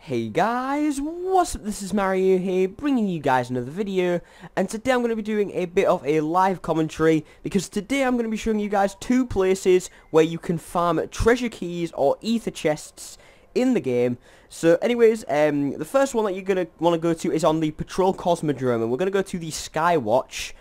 Hey guys, what's up? This is Mario here, bringing you guys another video, and today I'm going to be doing a bit of a live commentary, because today I'm going to be showing you guys two places where you can farm treasure keys or ether chests in the game. So anyways, the first one that you're going to want to go to is on the Patrol Cosmodrome, and we're going to go to the Skywatch.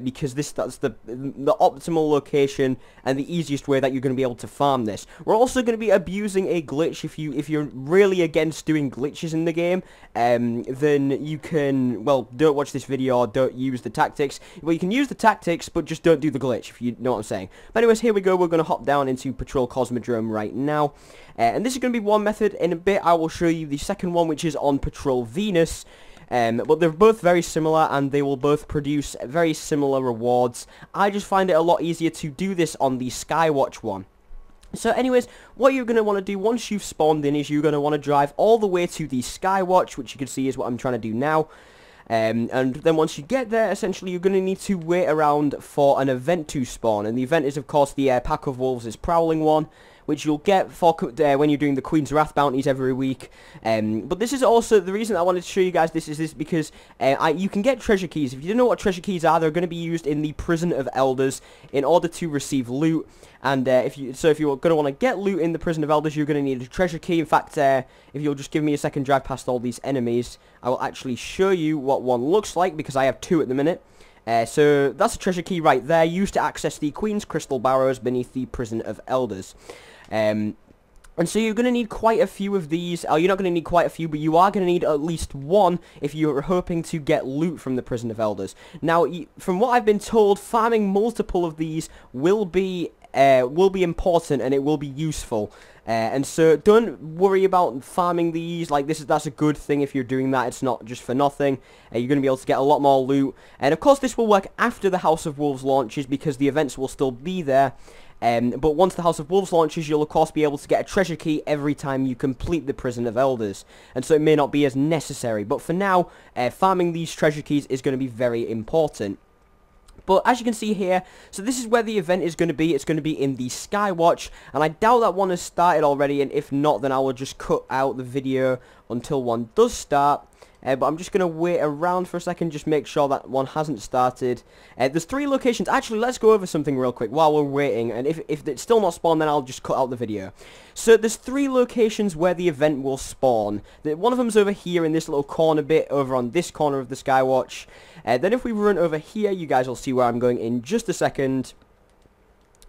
Because that's the optimal location and the easiest way that you're going to be able to farm this. We're also going to be abusing a glitch. If you're really against doing glitches in the game, then you can, well, don't watch this video or don't use the tactics. Well, you can use the tactics, but just don't do the glitch, if you know what I'm saying. But anyways, here we go. We're going to hop down into Patrol Cosmodrome right now. And this is going to be one method. In a bit, I will show you the second one, which is on Patrol Venus. But they're both very similar, and they will both produce very similar rewards. I just find it a lot easier to do this on the Skywatch one. So anyways, what you're going to want to do once you've spawned in is you're going to want to drive all the way to the Skywatch, which you can see is what I'm trying to do now. And then once you get there, essentially you're going to need to wait around for an event to spawn. And the event is, of course, the Pack of Wolves is Prowling one, which you'll get for when you're doing the Queen's Wrath bounties every week. But this is also, the reason I wanted to show you guys this is because you can get treasure keys. If you don't know what treasure keys are, they're going to be used in the Prison of Elders in order to receive loot. And if you're going to want to get loot in the Prison of Elders, you're going to need a treasure key. In fact, if you'll just give me a second, drive past all these enemies, I will actually show you what one looks like, because I have two at the minute. So that's a treasure key right there, used to access the Queen's Crystal Barrows beneath the Prison of Elders. And so you're going to need quite a few of these. You're not going to need quite a few, but you are going to need at least one if you're hoping to get loot from the Prison of Elders. Now, from what I've been told, farming multiple of these will be important, and it will be useful. And so don't worry about farming these. Like, that's a good thing if you're doing that. It's not just for nothing. You're going to be able to get a lot more loot. And of course, this will work after the House of Wolves launches, because the events will still be there. But once the House of Wolves launches, you'll of course be able to get a treasure key every time you complete the Prison of Elders. And so it may not be as necessary. But for now, farming these treasure keys is going to be very important. But as you can see here, so this is where the event is going to be. It's going to be in the Skywatch, and I doubt that one has started already, and if not, then I will just cut out the video until one does start. But I'm just going to wait around for a second, just make sure that one hasn't started. There's three locations. Actually, let's go over something real quick while we're waiting, and if it's still not spawned, then I'll just cut out the video. So there's three locations where the event will spawn. One of them's over here in this little corner bit, over on this corner of the Skywatch. Then if we run over here, you guys will see where I'm going in just a second.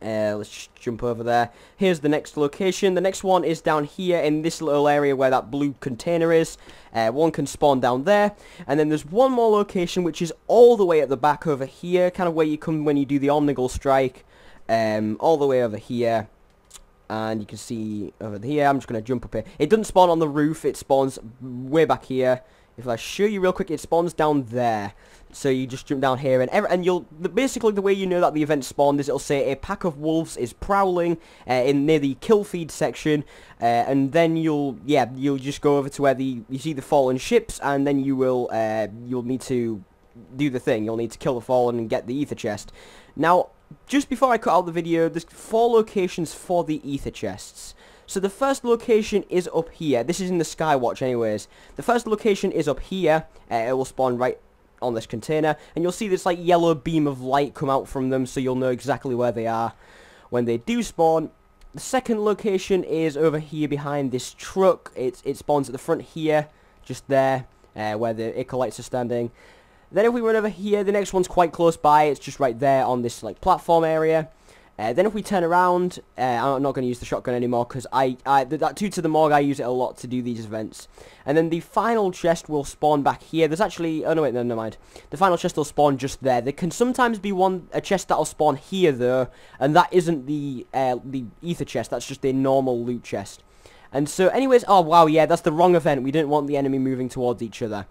Let's just jump over there. Here's the next location. The next one is down here in this little area where that blue container is. One can spawn down there. And then there's one more location which is all the way at the back over here, kind of where you come when you do the Omnigul strike. All the way over here. And you can see over here, I'm just going to jump up here. It doesn't spawn on the roof, it spawns way back here. If I show you real quick, it spawns down there. So you just jump down here, and you'll basically, the way you know that the event spawned is it'll say a pack of wolves is prowling near the kill feed section, and then you'll just go over to where you see the fallen ships, and then you'll need to do the thing. You'll need to kill the fallen and get the ether chest. Now, just before I cut out the video, there's 4 locations for the ether chests. So the first location is up here. This is in the Skywatch anyways. The first location is up here. It will spawn right on this container. And you'll see this like yellow beam of light come out from them, so you'll know exactly where they are when they do spawn. The second location is over here behind this truck. It spawns at the front here, just there, where the Acolytes are standing. Then if we run over here, the next one's quite close by. It's just right there on this like platform area. Then if we turn around, I'm not going to use the shotgun anymore, because that 2 to the morgue, I use it a lot to do these events. And then the final chest will spawn back here. There's actually, oh no wait, no, never mind. The final chest will spawn just there. There can sometimes be a chest that'll spawn here though, and that isn't the ether chest, that's just a normal loot chest. And so anyways, oh wow, yeah, that's the wrong event. We didn't want the enemy moving towards each other.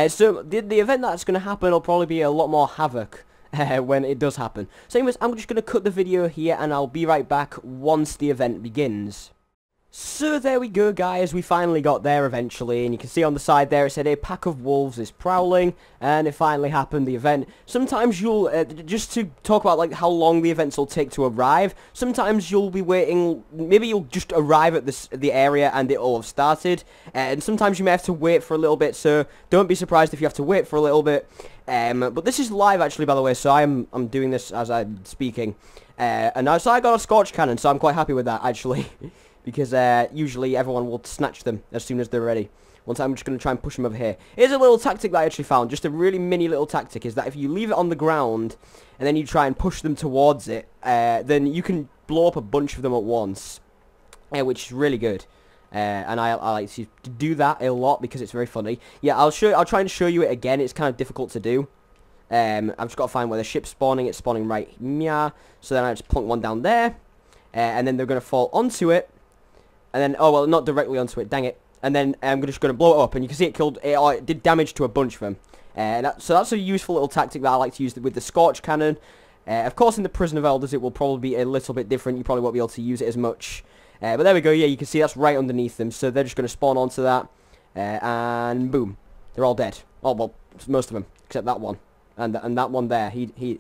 So the event that's going to happen will probably be a lot more havoc. When it does happen. So anyways, I'm just going to cut the video here, and I'll be right back once the event begins. So there we go, guys, we finally got there eventually, and you can see on the side there it said a pack of wolves is prowling, and it finally happened, the event. Sometimes you'll, just to talk about like how long the events will take to arrive, sometimes you'll be waiting, maybe you'll just arrive at the area and it'll have started, and sometimes you may have to wait for a little bit, so don't be surprised if you have to wait for a little bit. But this is live actually, by the way, so I'm doing this as I'm speaking, and so I got a Scorch Cannon, so I'm quite happy with that actually. Because usually everyone will snatch them as soon as they're ready. One time I'm just going to try and push them over here. Here's a little tactic that I actually found. Just a really mini little tactic is that if you leave it on the ground and then you try and push them towards it, then you can blow up a bunch of them at once. Which is really good. And I like to do that a lot because it's very funny. Yeah, I'll try and show you it again. It's kind of difficult to do. I've just got to find where the ship's spawning. It's spawning right here. So then I just plunk one down there. And then they're going to fall onto it. And then, oh well, not directly onto it, dang it. And then I'm just going to blow it up, and you can see it killed, it did damage to a bunch of them. So that's a useful little tactic that I like to use with the Scorch Cannon. Of course, in the Prison of Elders, it will probably be a little bit different. You probably won't be able to use it as much. But there we go, yeah, you can see that's right underneath them. So they're just going to spawn onto that. And boom, they're all dead. Oh, well, most of them, except that one. And that one there, he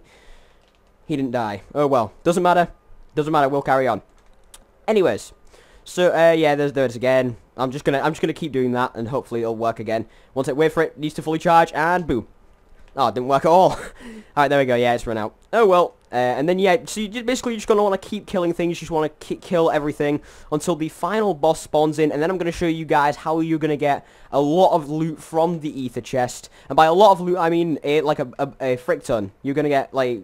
didn't die. Oh well, doesn't matter, we'll carry on. Anyways. So, yeah, there's again. I'm just gonna keep doing that, and hopefully it'll work again. Once I wait for it, needs to fully charge, and boom. Oh, it didn't work at all. Alright, there we go, yeah, it's run out. Oh, well, and then, yeah, so you're just gonna want to keep killing things, you just want to kill everything until the final boss spawns in, and then I'm gonna show you guys how you're gonna get a lot of loot from the ether chest. And by a lot of loot, I mean, like a frick ton. You're gonna get, like,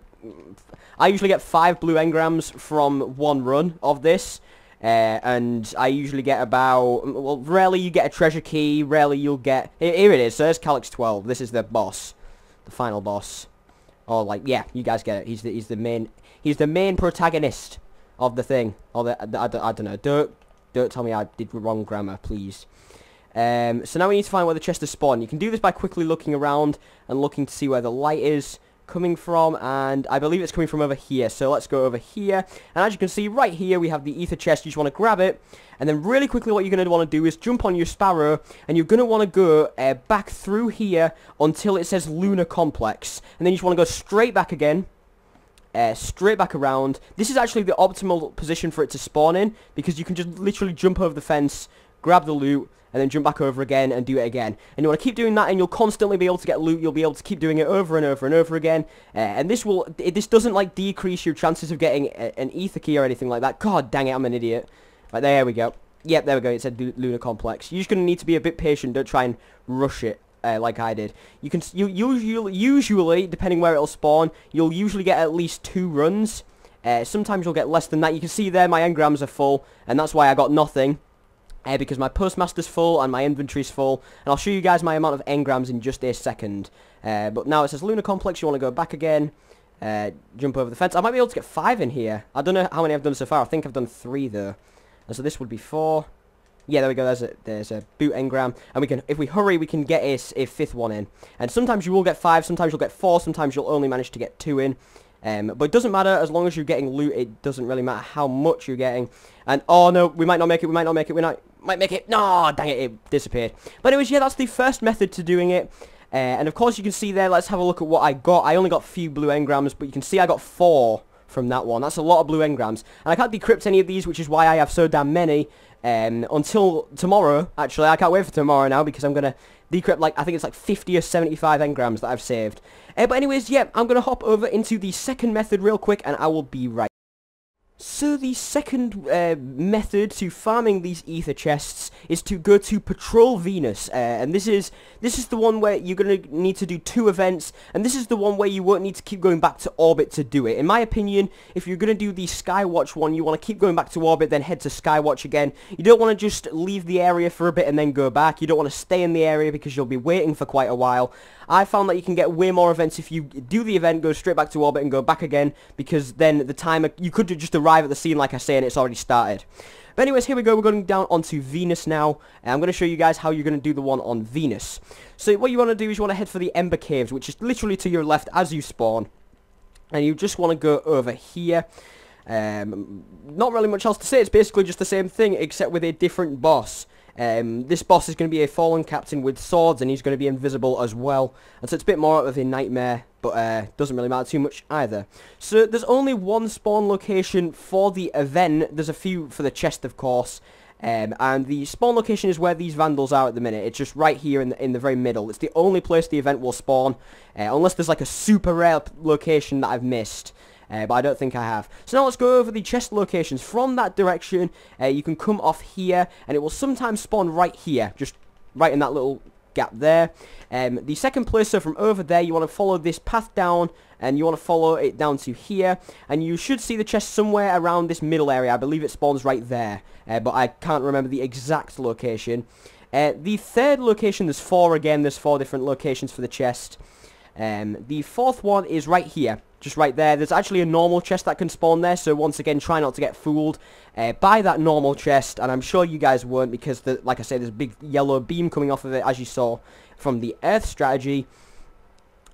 I usually get 5 blue engrams from one run of this. And I usually get about, well, rarely you get a treasure key, rarely you'll get, here it is, so there's Calyx 12, this is the boss, the final boss, or like, yeah, you guys get it, he's the main protagonist of the thing, or I don't know, don't tell me I did wrong grammar, please. So now we need to find where the chest is spawned. You can do this by quickly looking around and looking to see where the light is coming from, and I believe it's coming from over here, so let's go over here, and as you can see right here we have the ether chest. You just want to grab it, and then really quickly what you're going to want to do is jump on your sparrow, and you're going to want to go back through here until it says Lunar Complex, and then you just want to go straight back again, straight back around. This is actually the optimal position for it to spawn in, because you can just literally jump over the fence, grab the loot, and then jump back over again and do it again. And you want to keep doing that, and you'll constantly be able to get loot. You'll be able to keep doing it over and over and over again. And this doesn't like decrease your chances of getting an ether key or anything like that. God dang it, I'm an idiot. Right, there we go. Yep, there we go. It said Lunar Complex. You're just going to need to be a bit patient. Don't try and rush it like I did. You usually, depending where it'll spawn, you'll usually get at least 2 runs. Sometimes you'll get less than that. You can see there my engrams are full, and that's why I got nothing. Because my postmaster's full and my inventory's full, and I'll show you guys my amount of engrams in just a second. But now it says Lunar Complex. You want to go back again, jump over the fence. I might be able to get 5 in here. I don't know how many I've done so far. I think I've done 3 though, and so this would be 4. Yeah, there we go. There's a boot engram, and we can, if we hurry, we can get a 5th one in. And sometimes you will get 5, sometimes you'll get 4, sometimes you'll only manage to get 2 in. But it doesn't matter as long as you're getting loot. It doesn't really matter how much you're getting. And oh no, we might not make it. We might not make it. Might make it. No, dang it, it disappeared. But anyways, yeah, that's the first method to doing it. And of course you can see there. Let's have a look at what I got. I only got a few blue engrams, but you can see I got 4 from that one. That's a lot of blue engrams, and I can't decrypt any of these, which is why I have so damn many. Until tomorrow. Actually, I can't wait for tomorrow now because I'm gonna decrypt, like, I think it's like 50 or 75 engrams that I've saved. But anyways, yeah, I'm gonna hop over into the second method real quick, and I will be right. So the second method to farming these ether chests is to go to Patrol Venus, and this is the one where you're going to need to do 2 events, and this is the one where you won't need to keep going back to orbit to do it. In my opinion, if you're going to do the Skywatch one, you want to keep going back to orbit, then head to Skywatch again. You don't want to just leave the area for a bit and then go back. You don't want to stay in the area because you'll be waiting for quite a while. I found that you can get way more events if you do the event, go straight back to orbit and go back again, because then the timer, you could just arrive at the scene like I say and it's already started. But anyways, here we go, we're going down onto Venus now, and I'm going to show you guys how you're going to do the one on Venus. So what you want to do is you want to head for the Ember Caves, which is literally to your left as you spawn, and you just want to go over here. Not really much else to say. It's basically just the same thing, except with a different boss. This boss is going to be a fallen captain with swords, and he's going to be invisible as well. And so it's a bit more of a nightmare, but doesn't really matter too much either. So there's only one spawn location for the event. There's a few for the chest, of course. And the spawn location is where these vandals are at the minute. It's just right here in the very middle. It's the only place the event will spawn, unless there's like a super rare location that I've missed. But I don't think I have. So now let's go over the chest locations. From that direction, you can come off here, and it will sometimes spawn right here, just right in that little gap there. The second place, so from over there, you want to follow this path down, and you want to follow it down to here, and you should see the chest somewhere around this middle area. I believe it spawns right there, but I can't remember the exact location. The third location, there's four again. There's four different locations for the chest. The fourth one is right here, just right there. There's actually a normal chest that can spawn there, so once again, try not to get fooled by that normal chest, and I'm sure you guys won't, because, like I said, there's a big yellow beam coming off of it, as you saw from the Earth strategy.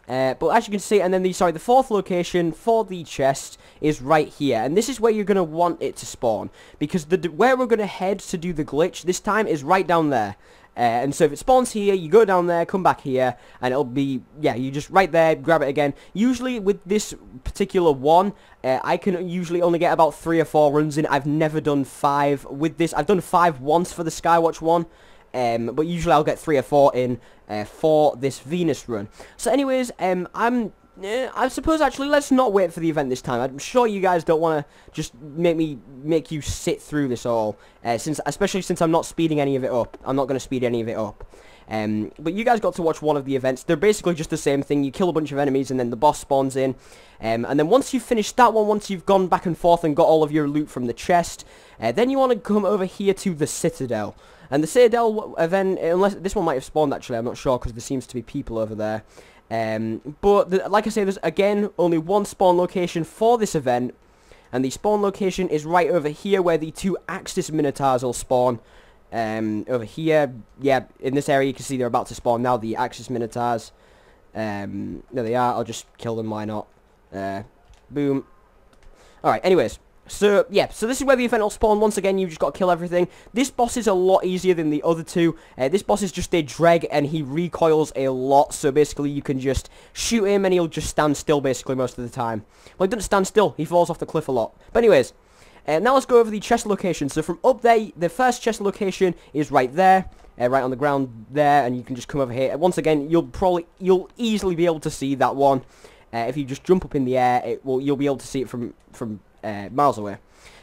But as you can see, and then the fourth location for the chest is right here, and this is where you're going to want it to spawn, because where we're going to head to do the glitch this time is right down there. And so if it spawns here, you go down there, come back here, and it'll be, yeah, you just right there, grab it again. Usually with this particular one, I can usually only get about 3 or 4 runs in. I've never done 5 with this. I've done 5 once for the Skywatch one, but usually I'll get 3 or 4 in for this Venus run. So anyways, I suppose actually let's not wait for the event this time. I'm sure you guys don't want to just make you sit through this all, especially since I'm not speeding any of it up. I'm not going to speed any of it up. But you guys got to watch one of the events. They're basically just the same thing. You kill a bunch of enemies and then the boss spawns in. And then once you've finished that one, once you've gone back and forth and got all of your loot from the chest, then you want to come over here to the Citadel. And the Citadel event, unless this one might have spawned actually, I'm not sure, because there seems to be people over there. But like I say, there's again only one spawn location for this event, and the spawn location is right over here where the 2 Axis Minotaurs will spawn. Over here, yeah, in this area you can see they're about to spawn now, the Axis Minotaurs. There they are. I'll just kill them, why not? Boom. Alright, anyways. So, yeah, so this is where the event will spawn. Once again, you've just got to kill everything. This boss is a lot easier than the other 2. This boss is just a dreg, and he recoils a lot. So, basically, you can just shoot him, and he'll just stand still, basically, most of the time. Well, he doesn't stand still. He falls off the cliff a lot. But anyways, now let's go over the chest location. So, from up there, the first chest location is right there. Right on the ground there, and you can just come over here. Once again, you'll easily be able to see that one. If you just jump up in the air, you'll be able to see it from miles away.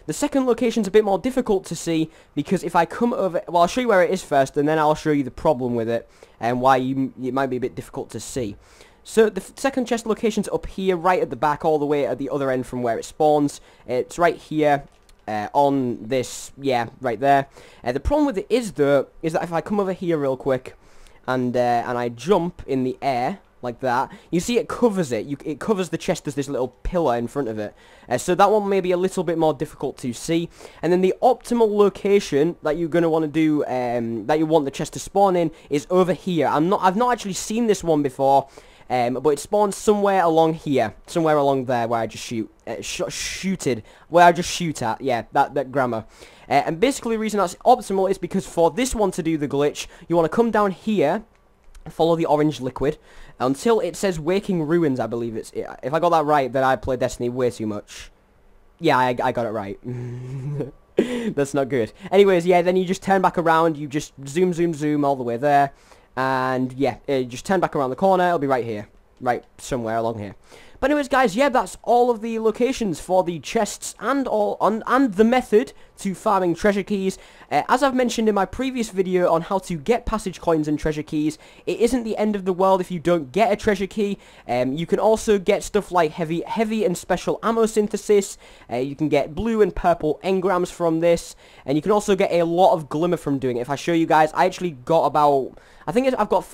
The second location's a bit more difficult to see, because if I come over, well, I'll show you where it is first, and then I'll show you the problem with it, and why it might be a bit difficult to see. So the second chest location's up here, right at the back, all the way at the other end from where it spawns. It's right here, on this, yeah, right there. The problem with it is, though, is that if I come over here real quick, and I jump in the air, like that, you see it covers it. It covers the chest as this little pillar in front of it. So that one may be a little bit more difficult to see. And then the optimal location that you're going to want to do, that you want the chest to spawn in, is over here. I've not actually seen this one before, but it spawns somewhere along here, somewhere along there where I just shoot, where I just shoot at. Yeah, that grammar. And basically the reason that's optimal is because for this one to do the glitch, you want to come down here, follow the orange liquid until it says Waking Ruins, I believe it's. If I got that right, then I play Destiny way too much. Yeah, I got it right. That's not good. Anyways, yeah, then you just turn back around, you just zoom all the way there, and yeah, just turn back around the corner, it'll be right here. Right, somewhere along here. But anyways, guys, yeah, that's all of the locations for the chests and the method to farming treasure keys. As I've mentioned in my previous video on how to get passage coins and treasure keys, it isn't the end of the world if you don't get a treasure key. You can also get stuff like heavy and special ammo synthesis. You can get blue and purple engrams from this, and you can also get a lot of glimmer from doing it. If I show you guys, I actually got about, I think I've got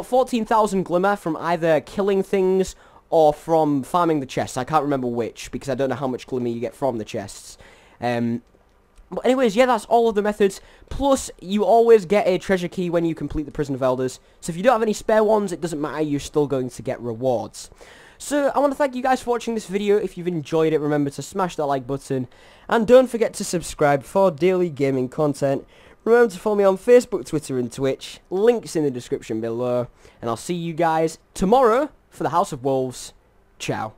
14,000 glimmer from either killing things or from farming the chests. I can't remember which, because I don't know how much glimmer you get from the chests. But anyways, yeah, that's all of the methods. Plus, you always get a treasure key when you complete the Prison of Elders. So if you don't have any spare ones, it doesn't matter, you're still going to get rewards. So I want to thank you guys for watching this video. If you've enjoyed it, remember to smash that like button. And don't forget to subscribe for daily gaming content. Remember to follow me on Facebook, Twitter and Twitch. Links in the description below. And I'll see you guys tomorrow for the House of Wolves. Ciao.